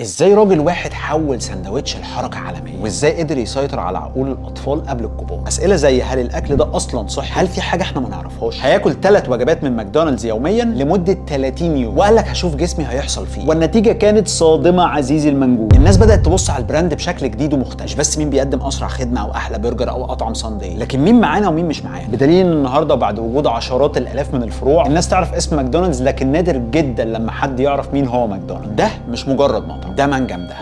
ازاي راجل واحد حول سندوتش لحركه عالميه، وازاي قدر يسيطر على عقول الاطفال قبل الكبار؟ اسئله زي هل الاكل ده اصلا صحي؟ هل في حاجه احنا ما نعرفهاش؟ هياكل 3 وجبات من ماكدونالدز يوميا لمده 30 يوم وقال لك هشوف جسمي هيحصل فيه، والنتيجه كانت صادمه عزيزي المنجوم. الناس بدات تبص على البراند بشكل جديد ومختلف، بس مين بيقدم اسرع خدمه او احلى برجر او اطعم ساندي، لكن مين معانا ومين مش معانا. بدليل ان النهارده بعد وجود عشرات الالاف من الفروع الناس تعرف اسم ماكدونالدز، لكن نادر جدا لما حد يعرف مين هو ماكدونالدز. ده مش مجرد مطعم، ده منجم ده.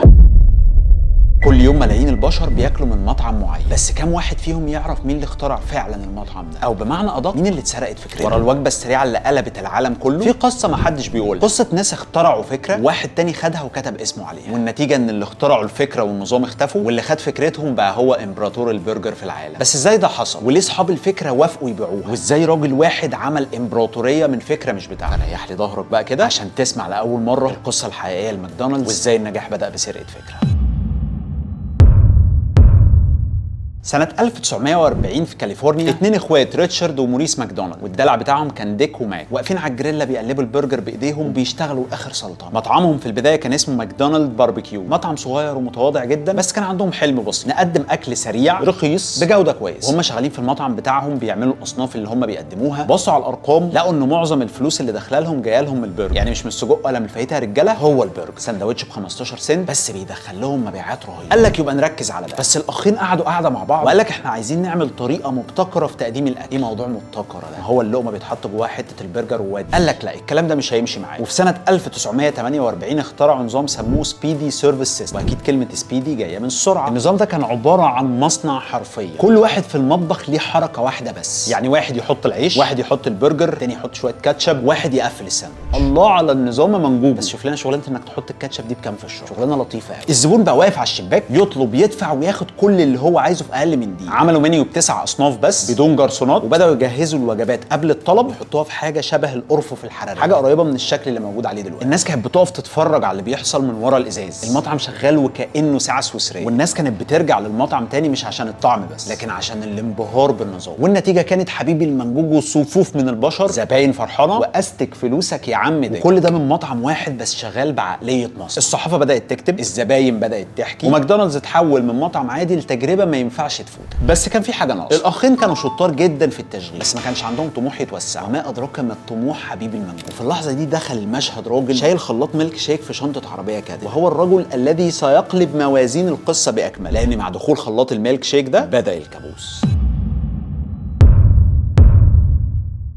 كل يوم ملايين البشر بياكلوا من مطعم معين، بس كام واحد فيهم يعرف مين اللي اخترع فعلا المطعم ده، او بمعنى ادق مين اللي اتسرقت فكرته ورا الوجبه السريعه اللي قلبت العالم كله؟ في قصه ما حدش بيقولها، قصه ناس اخترعوا فكره وواحد تاني خدها وكتب اسمه عليها، والنتيجه ان اللي اخترعوا الفكره والنظام اختفوا، واللي خد فكرتهم بقى هو امبراطور البرجر في العالم. بس ازاي ده حصل؟ وليه اصحاب الفكره وافقوا يبيعوها؟ وازاي راجل واحد عمل امبراطوريه من فكره مش بتاعته؟ ريح لي ظهرك بقى كده عشان تسمع لاول مره القصه الحقيقيه لماكدونالدز، وازاي النجاح بدا بسرقه فكره. سنة 1940 في كاليفورنيا 2 اخوات ريتشارد وموريس ماكدونالد، والدلع بتاعهم كان ديك وماك، واقفين على الجريلا بيقلبوا البرجر بايديهم وبيشتغلوا اخر سلطان. مطعمهم في البدايه كان اسمه ماكدونالد باربيكيو، مطعم صغير ومتواضع جدا، بس كان عندهم حلم بسيط: نقدم اكل سريع رخيص بجوده كويس. وهم شغالين في المطعم بتاعهم بيعملوا الاصناف اللي هم بيقدموها، بصوا على الارقام لقوا ان معظم الفلوس اللي داخله لهم جايه لهم من البرجر، يعني مش من السجق ولا من الفاهيتا يا رجاله، هو البرجر. سندوتش ب 15 سنت بس بيدخل لهم مبيعات رهيبه. قال لك يبقى نركز على ده. بس الاخين قعدوا قاعده مع بعض وقال لك احنا عايزين نعمل طريقه مبتكره في تقديم الاكل. ايه موضوع مبتكره ده؟ هو اللقمه بيتحط جواها حته البرجر وواد. قال لك لا، الكلام ده مش هيمشي معايا. وفي سنه 1948 اخترعوا نظام سموه سبيدي سيرفيس سيستم، واكيد كلمه سبيدي جايه من السرعه. النظام ده كان عباره عن مصنع حرفيا، كل واحد في المطبخ ليه حركه واحده بس، يعني واحد يحط العيش، واحد يحط البرجر، تاني يحط شويه كاتشب، واحد يقفل الساندوتش. الله على النظام منجوب. بس شوف لنا شغلانه انك تحط الكاتشب دي بكام في الشهر، شغلانه لطيفه قوي. الزبون بقى واقف على الشباك يطلب يدفع وياخد كل اللي هو عايزه في اقل من دقيقه. عملوا منيو ب9 اصناف بس بدون جرسونات، وبداوا يجهزوا الوجبات قبل الطلب ويحطوها في حاجه شبه الارفف الحراريه، حاجه قريبه من الشكل اللي موجود عليه دلوقتي. الناس كانت بتقف تتفرج على اللي بيحصل من ورا الازاز، المطعم شغال وكانه ساعه سويسريه، والناس كانت بترجع للمطعم تاني مش عشان الطعم بس، لكن عشان الانبهار بالنظام. والنتيجه كانت حبيبي المنجوج وصفوف من البشر، زباين فرحانه، واستك فلوسك يا عم ده. كل ده من مطعم واحد بس شغال بعقليه مصر. الصحافه بدات تكتب، الزباين بدات تحكي، وماكدونالدز اتحول من مطعم عادي لتجربه ما ينفعش تفوتك. بس كان في حاجه ناقصه. الاخين كانوا شطار جدا في التشغيل، بس ما كانش عندهم طموح يتوسع، وما ادراك ما الطموح حبيبي المنجوم. وفي اللحظه دي دخل المشهد راجل شايل خلاط ميلك شيك في شنطه عربيه كده، وهو الرجل الذي سيقلب موازين القصه باكملها، لان مع دخول خلاط الميلك شيك ده بدا الكابوس.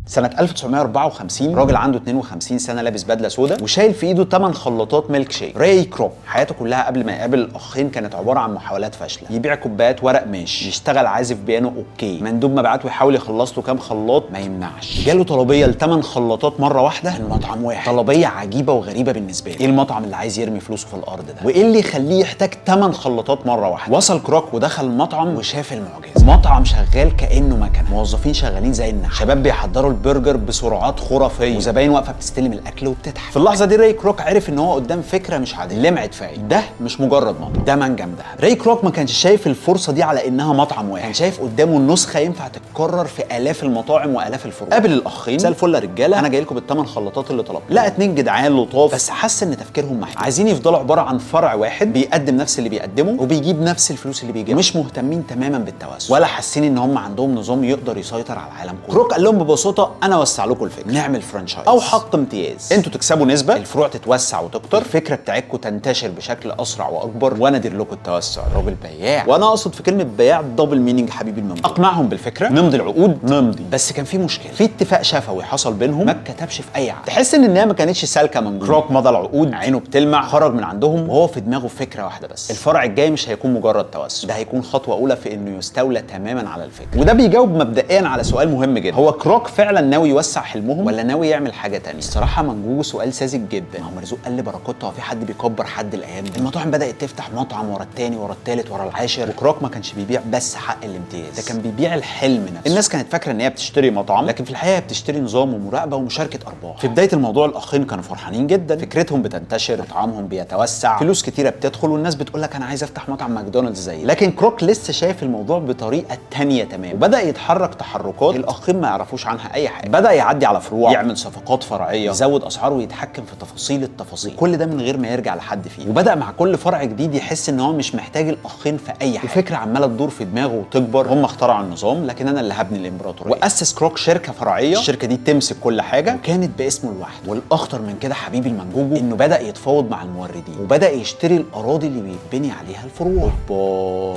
سنة 1954 راجل عنده 52 سنة لابس بدلة سوداء وشايل في ايده 8 خلاطات ميلك شيك. راي كروك حياته كلها قبل ما يقابل الاخين كانت عبارة عن محاولات فاشلة. يبيع كوبايات ورق ماشي، يشتغل عازف بيانو اوكي، مندوب مبيعات ويحاول يخلص له كام خلاط ما يمنعش. جاله طلبية ل8 خلاطات مرة واحدة من مطعم واحد، طلبية عجيبة وغريبة بالنسبة له. ايه المطعم اللي عايز يرمي فلوسه في الارض ده؟ وايه اللي يخليه يحتاج 8 خلاطات مرة واحدة؟ وصل كروك ودخل المطعم وشاف المعجزة. مطعم شغال كأنه مكنة، موظفين شغالين زي النحل، شباب بيحضروا البرجر بسرعات خرافيه، وزباين واقفه بتستلم الاكل وبتضحك. في اللحظه دي راي كروك عرف ان هو قدام فكره مش عاديه، لمعت في عينه. ده مش مجرد مطعم، ده منجم ده. راي كروك ما كانش شايف الفرصه دي على انها مطعم واحد، كان شايف قدامه النسخه ينفع تتكرر في الاف المطاعم والاف الفروع. قابل الاخين: زي الفل يا رجاله، انا جاي لكم بال8 خلاطات اللي طلبتهم. لا 2 جدعان لطاف، بس حس ان تفكيرهم محدود، عايزين يفضلوا عباره عن فرع واحد بيقدم نفس اللي بيقدمه وبيجيب نفس الفلوس اللي بيجيبها، مش مهتمين تماما بالتوسع، ولا حاسين ان هم عندهم نظام يقدر يسيطر على العالم كله. كروك قال لهم ببساطه: انا اوسع لكم الفكره، نعمل فرانشايز او حق امتياز، انتوا تكسبوا نسبه، الفروع تتوسع وتكتر، الفكره بتاعتكم تنتشر بشكل اسرع واكبر، وانا ادير لكم التوسع. الراجل بياع، وانا اقصد في كلمه بياع دبل مينينج حبيبي الممدوح. اقنعهم بالفكره، نمضي العقود، نمضي. بس كان في مشكله، في اتفاق شفوي حصل بينهم ما اتكتبش في اي عقد. تحس ان النهايه ما كانتش سالكه من جوه. كروك مضى العقود، عينه بتلمع، خرج من عندهم وهو في دماغه فكره واحده بس: الفرع الجاي مش هيكون مجرد توسع، ده هيكون خطوه اولى في انه يستولى تماما على الفكره. وده بيجاوب مبدئيا على سؤال مهم جدا: هو كروك فعلا ناوي يوسع حلمهم ولا ناوي يعمل حاجه تانية؟ الصراحه منجوه سؤال ساذج جدا. ما هو مرزوق قال لي بركاته، هو في حد بيكبر حد الايام دي؟ المطاعم بدات تفتح مطعم ورا التاني ورا التالت ورا العاشر، وكروك ما كانش بيبيع بس حق الامتياز، ده كان بيبيع الحلم نفسه. الناس كانت فاكره ان هي بتشتري مطعم، لكن في الحقيقه بتشتري نظام ومراقبه ومشاركه ارباح. في بدايه الموضوع الاخين كانوا فرحانين جدا، فكرتهم بتنتشر، مطعمهم بيتوسع، فلوس كتيره بتدخل، والناس بتقول لك انا عايز افتح مطعم ماكدونالدز زي. لكن كروك لسه شايف الموضوع بطريقه تانية تماما، وبدا يتحرك تحركات الاخين ما يعرفوش عنها اي اي حاجه. بدا يعدي على فروع، يعمل صفقات فرعيه، يزود اسعاره ويتحكم في تفاصيل التفاصيل، كل ده من غير ما يرجع لحد فيه. وبدا مع كل فرع جديد يحس ان هو مش محتاج الاخين في اي حاجه، وفكره عماله تدور في دماغه وتكبر. هم اخترعوا النظام لكن انا اللي هبني الامبراطوريه. واسس كروك شركه فرعيه، الشركه دي تمسك كل حاجه وكانت باسمه لوحده. والاخطر من كده حبيبي المنجوجو انه بدا يتفاوض مع الموردين وبدا يشتري الاراضي اللي بيتبني عليها الفروع.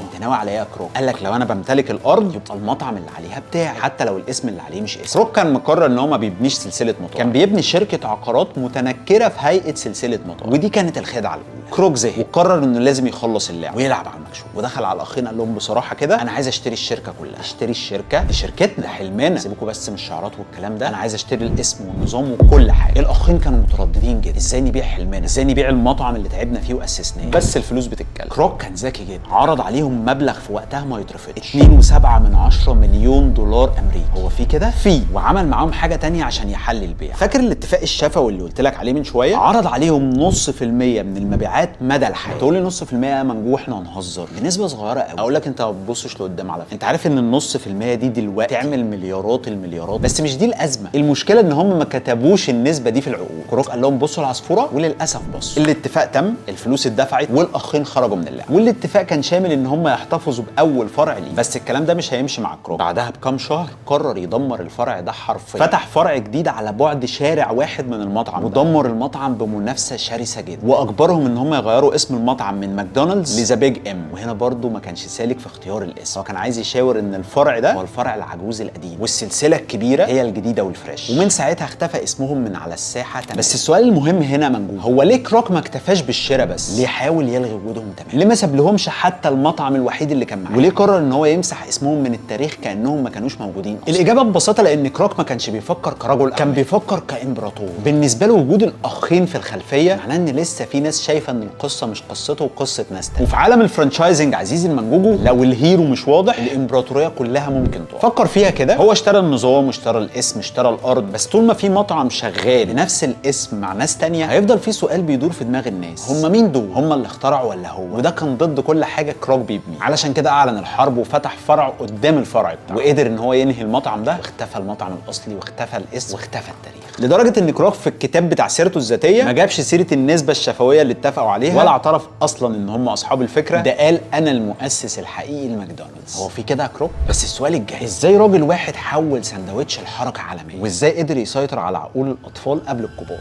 انت ناوي على ايه يا كروك؟ قال لك لو انا بمتلك الارض يبقى المطعم اللي عليها بتاعي، حتى لو الاسم اللي عليه مش اسمي. كروك كان مقرر ان هو ما بيبنيش سلسله مطاعم، كان بيبني شركه عقارات متنكره في هيئه سلسله مطاعم. ودي كانت الخدعه الاولى. كروك زهق وقرر انه لازم يخلص اللعبه ويلعب على المكشوف، ودخل على الاخين قال لهم بصراحه كده انا عايز اشتري الشركه كلها. اشتري الشركه؟ دي شركتنا، حلمنا، سيبكم بس من الشعارات والكلام ده، انا عايز اشتري الاسم والنظام وكل حاجه. الاخين كانوا مترددين جدا، ازاي نبيع حلمنا، ازاي نبيع المطعم اللي تعبنا فيه واسسناه، بس الفلوس بتتكلم. كروك كان ذكي جدا، عرض عليهم مبلغ في وقتها ما يترفضش، 2.7 مليون دولار امريكي. هو في كده؟ في. وعمل معاهم حاجه تانية عشان يحل البيع. فاكر الاتفاق الشفوي اللي قلت لك عليه من شويه؟ عرض عليهم نص في المية من المبيعات مدى الحياه. تقول لي نص في المية يا منجوح احنا هنهزر، دي نسبه صغيره قوي. اقول لك انت ما بتبصش لقدام على فكره. انت عارف ان النص في المية دي دلوقتي تعمل مليارات المليارات. بس مش دي الازمه، المشكله ان هم ما كتبوش النسبه دي في العقود. كروك قال لهم بصوا العصفوره، وللاسف بصوا. الاتفاق تم، الفلوس اتدفعت والاخين خرجوا من اللعبه. والاتفاق كان شامل ان هم يحتفظوا باول فرع ليه، بس الكلام ده مش هيمشي مع كروك. بعدها بكام شهر قرر يدمر الفرع ده حرفيا. فتح فرع جديد على بعد شارع واحد من المطعم، ودمر المطعم بمنافسه شرسه جدا، واجبرهم ان هم يغيروا اسم المطعم من ماكدونالدز لذا بيج ام. وهنا برضو ما كانش سالك في اختيار الاسم، هو كان عايز يشاور ان الفرع ده هو الفرع العجوز القديم والسلسله الكبيره هي الجديده والفريش. ومن ساعتها اختفى اسمهم من على الساحه تماما. بس السؤال المهم هنا منجوح، هو ليه كروك ما اكتفاش بالشراء بس؟ ليه حاول يلغي وجودهم تماما؟ ليه ما سابلهمش حتى المطعم الوحيد اللي كان معاه؟ وليه قرر ان هو يمسح اسمهم من التاريخ كانهم ما كانوش موجودين أصلاً؟ الاجابه ببساطه لان كروك ما كانش بيفكر كرجل، كان بيفكر كامبراطور. بالنسبه له وجود الاخين في الخلفيه معناه ان لسه في ناس شايفه ان القصه مش قصته وقصه ناس تانية. وفي عالم الفرانشايزنج عزيزي المنجوجو، لو الهيرو مش واضح الامبراطوريه كلها ممكن تقع. فكر فيها كده، هو اشترى النظام واشترى الاسم اشترى الارض، بس طول ما في مطعم شغال بنفس الاسم مع ناس تانية هيفضل في سؤال بيدور في دماغ الناس، هم مين دول؟ هم اللي اخترعوا ولا هو؟ وده كان ضد كل حاجه كروك بيبني. علشان كده اعلن الحرب وفتح فرع قدام الفرع بتاعه، وقدر ان هو ينهي المطعم ده، واختفى المطعم الاصلي واختفى الاسم واختفى التاريخ. لدرجه ان كروك في الكتاب بتاع سيرته الذاتيه ما جابش سيره النسبه الشفويه اللي اتفقوا عليها، ولا اعترف اصلا ان هم اصحاب الفكره. ده قال انا المؤسس الحقيقي لماكدونالدز. هو في كده يا كروك؟ بس السؤال الجاي، ازاي راجل واحد حول سندوتش الحركه عالميه؟ وازاي قدر يسيطر على عقول الاطفال قبل الكبار؟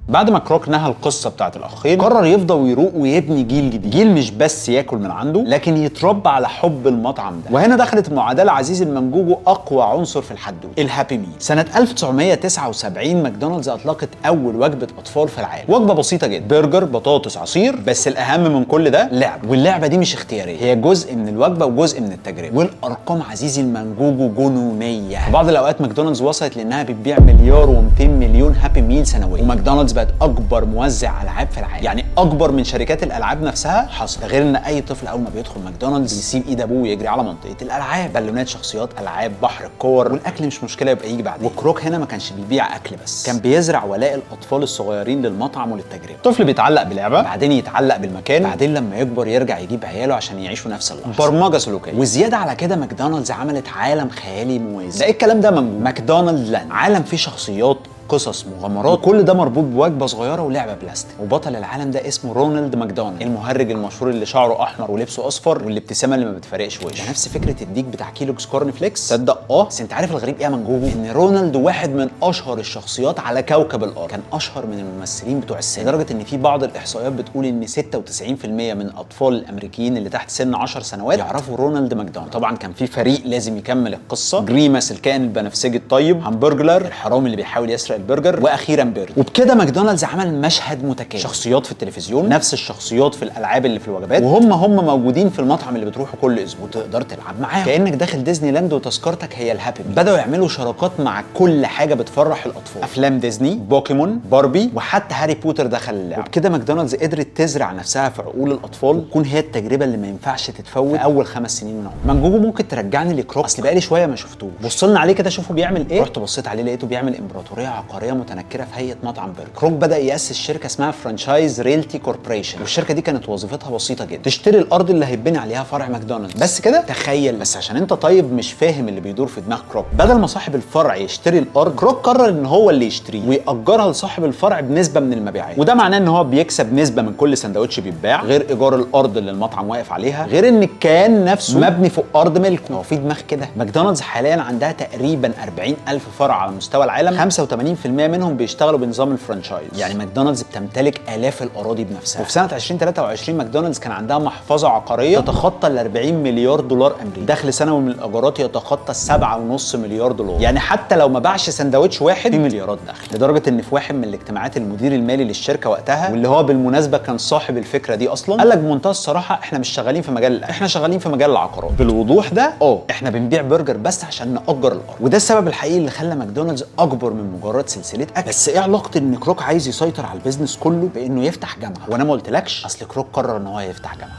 بعد ما كروك نهى القصه بتاعت الاخين، قرر يفضل ويروق ويبني جيل جديد، جيل مش بس ياكل من عنده لكن يتربى على حب المطعم ده. وهنا دخلت المعادله عزيزي المنجوجو اقوى عنصر في الحدوته، الهابي ميل. سنه 1979 ماكدونالدز اطلقت اول وجبه اطفال في العالم، وجبه بسيطه جدا، برجر بطاطس عصير. بس الاهم من كل ده لعبه، واللعبه دي مش اختياريه، هي جزء من الوجبه وجزء من التجربه. والارقام عزيزي المنجوجو جنونيه. في بعض الاوقات ماكدونالدز وصلت لانها بتبيع مليار و200 مليون هابي ميل سنويا، وماكدونالدز بقت اكبر موزع العاب في العالم، يعني اكبر من شركات الالعاب نفسها. حصل غير ان اي طفل اول ما بيدخل ماكدونالدز يسيب ايد ابوه ويجري على منطقه الالعاب، بالونات، شخصيات العاب، بحر الكور، والاكل مش مشكله يبقى يجي بعدين. وكروك هنا ما كانش بيبيع اكل بس، كان بيزرع ولاء الاطفال الصغيرين للمطعم وللتجربه. الطفل بيتعلق بلعبه، بعدين يتعلق بالمكان، بعدين لما يكبر يرجع يجيب عياله عشان يعيشوا نفس اللحظه. برمجه سلوكيه. وزياده على كده ماكدونالدز عملت عالم خيالي موازي. ده ايه الكلام ده منجوم؟ ماكدونالدز لاند، عالم فيه شخصيات، قصص، مغامرات، وكل ده مربوط بوجبه صغيره ولعبه بلاستيك. وبطل العالم ده اسمه رونالد ماكدونالد، المهرج المشهور اللي شعره احمر ولبسه اصفر والابتسامه اللي ما بتفرقش وشه. ده نفس فكره الديك بتاع كيلوجز كورن فليكس، تصدق؟ بس انت عارف الغريب ايه يا منجوبو؟ ان رونالد واحد من اشهر الشخصيات على كوكب الارض، كان اشهر من الممثلين بتوع السن، لدرجه ان في بعض الاحصائيات بتقول ان 96% من اطفال الامريكيين اللي تحت سن 10 سنوات يعرفوا رونالد ماكدونالد. طبعا كان في فريق لازم يكمل القصه، جريماس الكائن البنفسجي الطيب، همبرجلر الحرامي اللي بيحاول يسرق البرجر، واخيرا بيرد. وبكده ماكدونالدز عمل مشهد متكامل، شخصيات في التلفزيون، نفس الشخصيات في الالعاب اللي في الوجبات، وهم موجودين في المطعم اللي بتروحه كل اسبوع وتقدر تلعب معاهم كانك داخل ديزني لاند وتذكرتك هي الهابي ميل. بداوا يعملوا شراكات مع كل حاجه بتفرح الاطفال، افلام ديزني، بوكيمون، باربي، وحتى هاري بوتر دخل اللعبه. وبكده ماكدونالدز قدرت تزرع نفسها في عقول الاطفال وتكون هي التجربه اللي ما ينفعش تتفوت في اول 5 سنين من عمره. منجوجو ممكن ترجعني لكروك؟ اصل بقالي شويه ما شفتوش. بص لنا عليه كده شوفوا بيعمل ايه. رحت بصيت عليه لقيته بيعمل امبراطوريه عقاريه متنكره في هيئه مطعم برجر. كروك بدا ياسس شركه اسمها فرانشايز ريلتي كوربوريشن، والشركه دي كانت وظيفتها بسيطه جدا، تشتري الارض اللي هيتبني عليها فرع ماكدونالدز بس كده. تخيل بس عشان انت طيب مش فاهم اللي بيدور في دماغ كروك، بدل ما صاحب الفرع يشتري الارض، كروك قرر ان هو اللي يشتريه ويأجرها لصاحب الفرع بنسبه من المبيعات، وده معناه ان هو بيكسب نسبه من كل سندوتش بيتباع، غير ايجار الارض اللي المطعم واقف عليها، غير ان الكيان نفسه مبني فوق ارض ملكه. هو في دماغ كده. ماكدونالدز حاليا عندها تقريبا 40,000 فرع على مستوى العالم، 85% منهم بيشتغلوا بنظام الفرانشايز، يعني ماكدونالدز بتمتلك آلاف الاراضي بنفسها. وفي سنه 2023 ماكدونالدز كان عندها محفظه عقاريه تتخطى ال 40 مليار دولار امريكي، دخل سنوي من الايجارات يتخطى 7.5 مليار دولار، يعني حتى لو ما باعش سندوتش واحد في مليارات دخل. لدرجه ان في واحد من الاجتماعات المدير المالي للشركه وقتها، واللي هو بالمناسبه كان صاحب الفكره دي اصلا، قال لك بمنتهى الصراحه احنا مش شغالين في مجال الاكل، احنا شغالين في مجال العقارات. بالوضوح ده احنا بنبيع برجر بس عشان نأجر الارض، وده السبب الحقيقي اللي خلى ماكدونالدز اكبر من مجرد سلسله اكل. بس ايه علاقه ان كروك عايز يسيطر على البيزنس كله بانه يفتح جامعه؟ وانا ما قلتلكش اصل كروك قرر ان هو يفتح جامعه.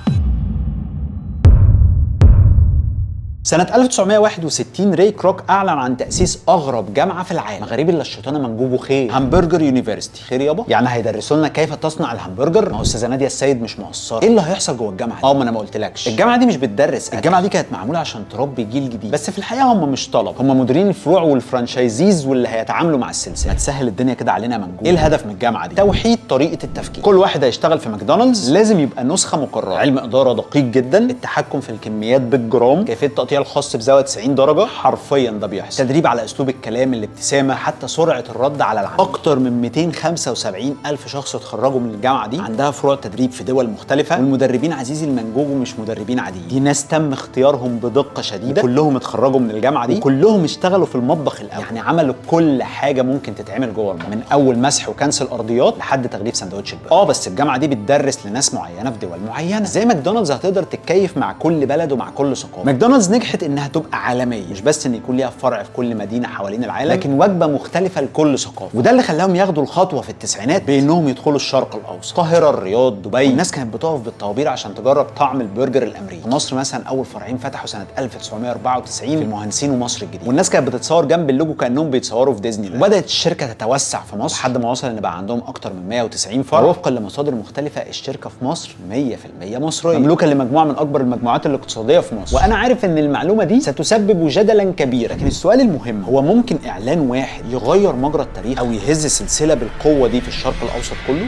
سنة 1961 راي كروك أعلن عن تأسيس أغرب جامعة في العالم. غريب إلا الشيطان منجوبه خير. همبرجر يونيفرسيتي. خير يابا؟ يعني هيدرسوا لنا كيف تصنع الهمبرجر؟ ما هو أستاذة نادية السيد مش مقصرة. إيه اللي هيحصل جوه الجامعة دي؟ ما أنا ما قلتلكش. الجامعة دي مش بتدرس أكل. الجامعة دي كانت معمولة عشان تربي جيل جديد، بس في الحقيقة هم مش طلب، هم مديرين الفروع والفرانشايزيز واللي هيتعاملوا مع السلسلة. ما تسهل الدنيا كده علينا منجوب. إيه الهدف من الجامعة دي؟ توحيد طريقة التفكير. كل واحد هيشتغل في ماكدونالدز لازم يبقى نسخة مقررة، علم إدارة دقيق جدا، التحكم في الكميات بالجرام، كيفية التقطيع الخاص بزاوية 90 درجة، حرفيا ده بيحصل. تدريب على اسلوب الكلام، الابتسامة، حتى سرعة الرد على العميل. اكتر من 275 الف شخص اتخرجوا من الجامعة دي، عندها فروع تدريب في دول مختلفة، والمدربين عزيزي المنجوج مش مدربين عاديين، دي ناس تم اختيارهم بدقة شديدة، كلهم اتخرجوا من الجامعة دي، وكلهم اشتغلوا في المطبخ الاول، يعني عملوا كل حاجة ممكن تتعمل جوه المطبخ، من اول مسح وكنس الارضيات لحد تغليف سندوتش البرجر. بس الجامعة دي بتدرس لناس معينة في دول معينة. زي ماكدونالدز هتقدر تتكيف مع كل بلد ومع كل ثقافة. ماكدونالدز نجحت انها تبقى عالمية، مش بس ان يكون ليها فرع في كل مدينه حوالين العالم، لكن وجبه مختلفه لكل ثقافه. وده اللي خلاهم ياخدوا الخطوه في التسعينات بانهم يدخلوا الشرق الاوسط، القاهره، الرياض، دبي. الناس كانت بتقف بالطوابير عشان تجرب طعم البرجر الامريكي. في مصر مثلا اول فرعين فتحوا سنه 1994 في المهندسين ومصر الجديده، والناس كانت بتتصور جنب اللوجو كانهم بيتصوروا في ديزني لاند. وبدات الشركه تتوسع في مصر لحد ما وصل ان بقى عندهم اكتر من 190 فرع، ووفقا لمصادر مختلفه الشركه في مصر 100% مصريه، مملوكه لمجموعه من اكبر المجموعات الاقتصاديه في مصر. وانا عارف ان المعلومه دي ستسبب جدلا كبيرا، لكن السؤال المهم هو ممكن اعلان واحد يغير مجرى التاريخ او يهز سلسله بالقوه دي في الشرق الاوسط كله؟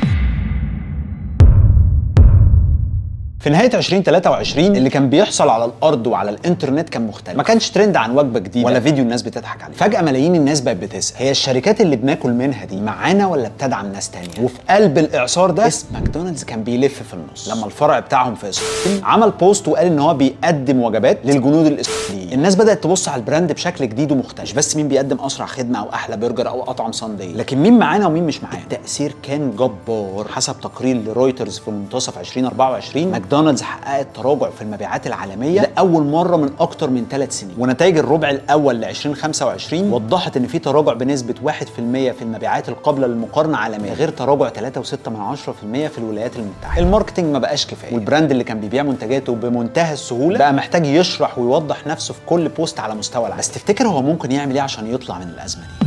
في نهايه 2023 اللي كان بيحصل على الارض وعلى الانترنت كان مختلف، ما كانش ترند عن وجبه جديده ولا فيديو الناس بتضحك عليه. فجاه ملايين الناس بقت بتسال هي الشركات اللي بناكل منها دي معانا ولا بتدعم ناس تانية؟ وفي قلب الاعصار ده اسم ماكدونالدز كان بيلف في النص، لما الفرع بتاعهم في اسرائيل عمل بوست وقال ان هو بيقدم وجبات للجنود الاسرائيليين. الناس بدات تبص على البراند بشكل جديد ومختلف، مش بس مين بيقدم اسرع خدمه او احلى برجر او اطعم صنديه، لكن مين معانا ومين مش معانا. التاثير كان جبار. حسب تقرير لرويترز في منتصف 2024 ماكدونالدز حققت تراجع في المبيعات العالميه لاول مره من اكتر من 3 سنين، ونتائج الربع الاول ل 2025 وضحت ان في تراجع بنسبه 1% في المبيعات القابله للمقارنه عالميا، غير تراجع 3.6% في الولايات المتحده. الماركتنج ما بقاش كفايه، والبراند اللي كان بيبيع منتجاته بمنتهى السهوله بقى محتاج يشرح ويوضح نفسه في كل بوست على مستوى العالم. بس تفتكر هو ممكن يعمل ايه عشان يطلع من الازمه دي؟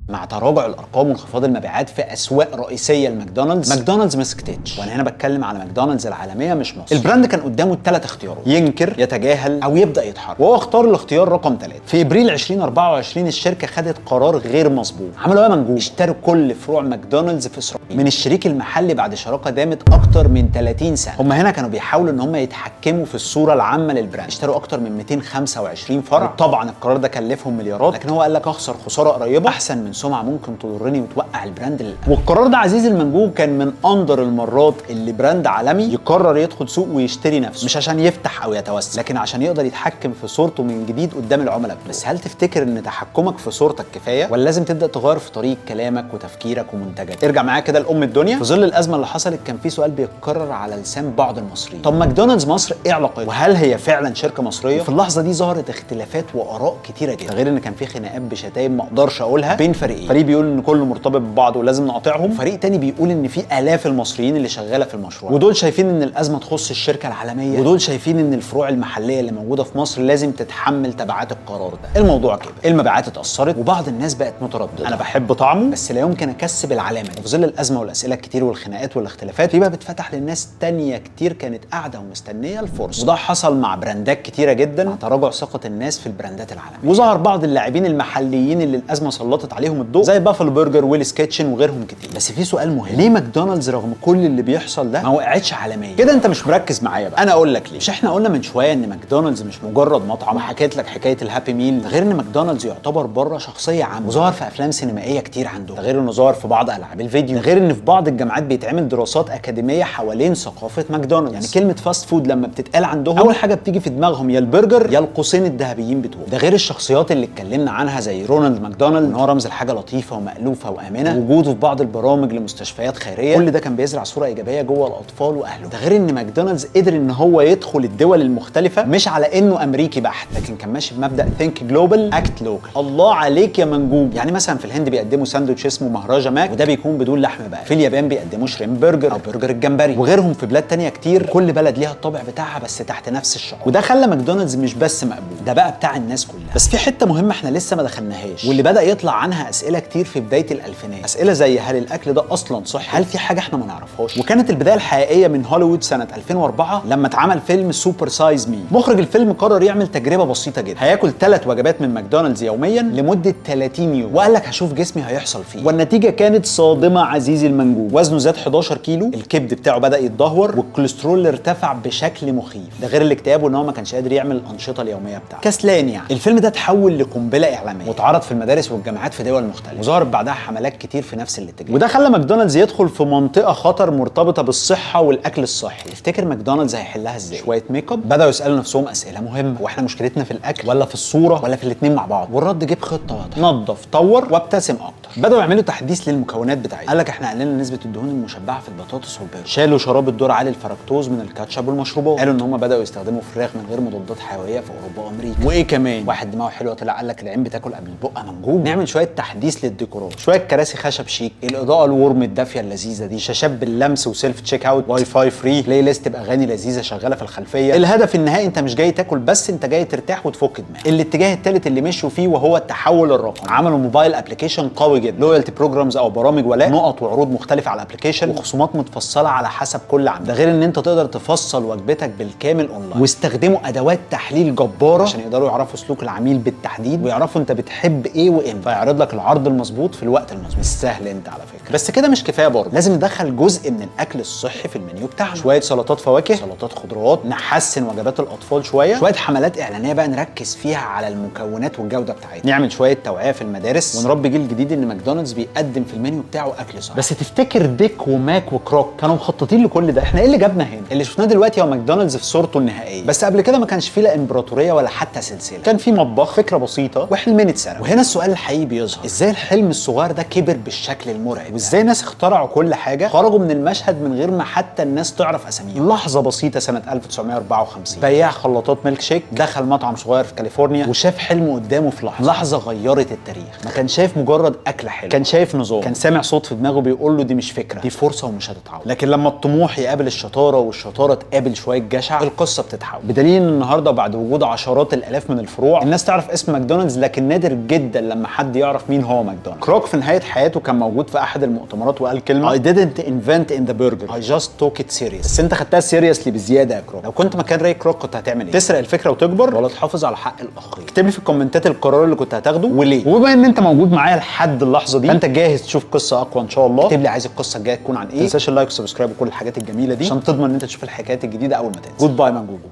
مع تراجع الارقام وانخفاض المبيعات في اسواق رئيسيه لماكدونالدز، ماكدونالدز ما سكتتش، وانا هنا بتكلم على ماكدونالدز العالميه مش مصر. البراند كان قدامه 3 اختيارات: ينكر، يتجاهل، او يبدا يتحرك، وهو اختار الاختيار رقم 3. في ابريل 2024 الشركه خدت قرار غير مسبوق. عملوا ايه منجوب؟ اشتروا كل فروع ماكدونالدز في اسرائيل من الشريك المحلي بعد شراكه دامت اكتر من 30 سنه. هم هنا كانوا بيحاولوا ان هم يتحكموا في الصوره العامه للبراند، اشتروا اكتر من 225 فرع. طبعا القرار ده كلفهم مليارات، لكن هو قال لك اخسر خساره قريبه احسن من سمعه ممكن تضرني وتوقع البراند للأبد. والقرار ده عزيزي المنجوب كان من اندر المرات اللي براند عالمي يقرر يدخل سوق ويشتري نفسه، مش عشان يفتح او يتوسع، لكن عشان يقدر يتحكم في صورته من جديد قدام العملاء. بس هل تفتكر ان تحكمك في صورتك كفايه، ولا لازم تبدا تغير في طريقه كلامك وتفكيرك ومنتجاتك؟ ارجع معايا كده لام الدنيا. في ظل الازمه اللي حصلت كان في سؤال بيتكرر على لسان بعض المصريين: طب ماكدونالدز مصر ايه علاقتها؟ وهل هي فعلا شركه مصريه؟ في اللحظه دي ظهرت اختلافات واراء كتيره جدا، غير ان كان في خناقات بشتايم ما اقدرش اقولها بين فريقين فريقين، فريق بيقول ان كله مرتبط ببعض ولازم نقاطعهم، وفريق تاني بيقول ان في الاف المصريين اللي شغاله في المشروع، ودول شايفين ان الازمه تخص الشركه العالميه، ودول شايفين ان الفروع المحليه اللي موجوده في مصر لازم تتحمل تبعات القرار ده. الموضوع كده، المبيعات اتاثرت وبعض الناس بقت متردده. انا بحب طعمه بس لا يمكن اكسب العلامه دي. وفي ظل الازمه والاسئله الكتير والخناقات والاختلافات، في باب اتفتح للناس تانية كتير كانت قاعده ومستنيه الفرصه، وده حصل مع براندات كتيره جدا، مع تراجع ثقه الناس في البراندات العالميه، وظهر بعض اللاعبين المحليين اللي الازمه سلطت عليهم الضوء زي بافلو برجر ويلز كيتشن وغيرهم كتير. بس في سؤال مهم، ليه ماكدونالدز رغم كل اللي بيحصل ده ما وقعتش عالميا كده؟ انت مش مركز معايا بقى، انا اقول لك ليه. مش احنا قلنا من شويه ان ماكدونالدز مش مجرد مطعم، وحكيت لك حكايه الهابي ميل، ده غير ان ماكدونالدز يعتبر بره شخصيه عامه، وظهر في افلام سينمائيه كتير عنده، ده غير انه ظهر في بعض العاب الفيديو، ده غير ان في بعض الجامعات بيتعمل دراسات اكاديميه حوالين ثقافه ماكدونالدز. يعني كلمه فاست فود لما بتتقال عندهم اول حاجه بتيجي في دماغهم يا البرجر يا القوسين الذهبيين بتوعه، ده غير الشخصيات اللي اتكلمنا عنها زي رونالد ماكدونالد، ان هو رمز لحاجه لطيفه ومألوفه وامنه، وجوده في بعض البرامج لمستشفيات خيريه، كل ده كان بيزرع صوره ايجابيه جوه الاطفال واهله. ده غير ان ماكدونالدز قدر ان هو يدخل الدول المختلفه مش على انه امريكي بحت، لكن كان ماشي بمبدا ثينك جلوبال اكت لوكال. الله عليك يا منجوم. يعني مثلا في الهند بيقدموا ساندوتش اسمه مهراجا ماك، وده بيكون بدون لحم بقى. في اليابان بيقدموا شريم برجر او برجر الجمبري، وغيرهم في بلاد تانية كتير، كل بلد ليها الطابع بتاعها بس تحت نفس الشعار، وده خلى ماكدونالدز مش بس مقبول، ده بقى بتاع الناس كلها. بس في حته مهمه احنا لسه ما دخلناهاش، واللي بدا يطلع عنها اسئله كتير في بدايه الالفينات، اسئله زي هل الاكل ده اصلا صحي؟ هل في حاجه احنا ما نعرفهاش؟ وكانت البدايه الحقيقيه من هوليوود سنه 2004 لما اتعمل فيلم سوبر سايز مي. مخرج الفيلم قرر يعمل تجربه بسيطه جدا، هياكل 3 وجبات من ماكدونالدز يوميا لمده 30 يوم، وقال لك هشوف جسمي هيحصل فيه، والنتيجه كانت صادمه عزيزي المنجوم. وزنه زاد 11 كيلو، الكبد بتاعه بدا يتدهور، والكوليسترول ارتفع بشكل مخيف، ده غير الاكتئاب وان هو ما كانش قادر يعمل الانشطه اليوميه بتاعته، كسلان يعني. الفيلم ده اتحول لقنبله اعلاميه واتعرض في المدارس والجامعات في دول مختلفه، وظهرت بعدها حملات كتير في نفس الاتجاه، وده خلى ماكدونالدز يدخل في منطقه خطر مرتبطه بالصحه والاكل الصحي. تفتكر ماكدونالدز هيحلها ازاي؟ شويه ميك اب؟ بداوا يسالوا نفسهم اسئله مهمه، واحنا مشكلتنا في الاكل ولا في الصوره ولا في الاثنين مع بعض؟ والرد جيب خطه واضحه، نظف طور وابتسم اكتر. بداوا يعملوا تحديث للمكونات بتاعتها، قال لك احنا قللنا نسبه الدهون المشبعه في البطاطس والبيض، شالوا شراب الذره عالي الفركتوز من الكاتشب والمشروبات، قالوا ان هم بداوا يستخدموا فراخ من غير مضادات حيويه في اوروبا وامريكا. وايه كمان؟ واحد دماغه حلوه طلع قال لك العين بتاكل قبل البقه منجوم. نعمل شويه تحديث للديكورات، شويه كراسي خشب شيك، الاضاءه الورم الدافيه اللذيذه دي، شاشات باللمس وسيلف تشيك اوت، واي فاي فري، بلاي ليست باغاني لذيذه شغاله في الخلفيه. الهدف النهائي انت مش جاي تاكل بس، انت جاي ترتاح وتفك دماغك. الاتجاه الثالث اللي مشوا فيه وهو التحول الرقمي، عملوا موبايل ابلكيشن قوي جدا، لويالتي بروجرامز او برامج ولاء، نقط وعروض مختلفه على الابلكيشن، وخصومات متفصله على حسب كل عميل، ده غير ان انت تقدر تفصل وجبتك بالكامل اونلاين. واستخدموا ادوات تحليل جباره عشان يقدروا يعرفوا سلوك العميل بالتحديد، ويعرفوا انت بتحب ايه وامتى، فيعرض لك العرض المظبوط في الوقت المظبوط. مش سهل انت على فكره. بس كده مش كفايه برضه، لازم ندخل جزء من الاكل الصحي في المنيو بتاعنا، شويه سلطات فواكه، سلطات خضروات، نحسن وجبات الاطفال شويه حملات اعلانيه بقى نركز فيها على المكونات والجوده بتاعتها، نعمل شويه توعيه في المدارس، ونربي جيل جديد ان ماكدونالدز بيقدم في المنيو بتاعه اكل صحي. بس تفتكر ديك وماك وكروك كانوا مخططين لكل ده؟ احنا ايه اللي جابنا هنا؟ اللي شفناه دلوقتي هو ماكدونالدز في صورته النهائيه، بس قبل كده ما كانش فيه لا امبراطوريه ولا حتى سلسله، كان في مطبخ، فكره بسيطه، وحلمين اتسرقوا. وهنا السؤال الحقيقي بيظهر، ازاي الحلم الصغير ده كبر بالشكل المرعب؟ وازاي ناس اخترعوا كل حاجه خرجوا من المشهد من غير ما حتى الناس تعرف اساميهم؟ لحظه بسيطه سنه 1954 بياع خلاطات ميلك شيك دخل مطعم صغير في كاليفورنيا وشاف حلمه قدامه في لحظه غيرت التاريخ. ما كان شايف مجرد اكل حلو، كان شايف نظام، كان سامع صوت في دماغه بيقول له دي مش فكره، دي فرصه ومش هتتعوض. لكن لما الطموح يقابل الشطاره والشطاره تقابل شويه جشع، القصه بتتحول. بدليل ان النهارده بعد وجود عشرات الالاف من الفروع الناس تعرف اسم ماكدونالدز، لكن نادر جدا لما حد يعرف مين هو ماكدونالدز. كروك في نهايه حياته كان موجود في احد المؤتمرات وقال كلمه I didn't invent in the burger I just took it serious. بس انت خدتها سيريسلي بزياده يا كروك. لو كنت مكان راي كروك كنت هتعمل ايه؟ تسرق الفكره وتكبر ولا تحافظ على حق الاخرين؟ اكتب لي في الكومنتات القرار اللي كنت هتاخده وليه. وبما ان انت موجود معايا لحد اللحظه دي فانت جاهز تشوف قصه اقوى ان شاء الله. اكتب لي عايز القصه الجايه تكون عن ايه. ما تنساش اللايك والسبسكرايب وكل الحاجات الجميله دي عشان تضمن ان انت تشوف الحكايات الجديده اول ما تنزل. جود باي مانجوجو.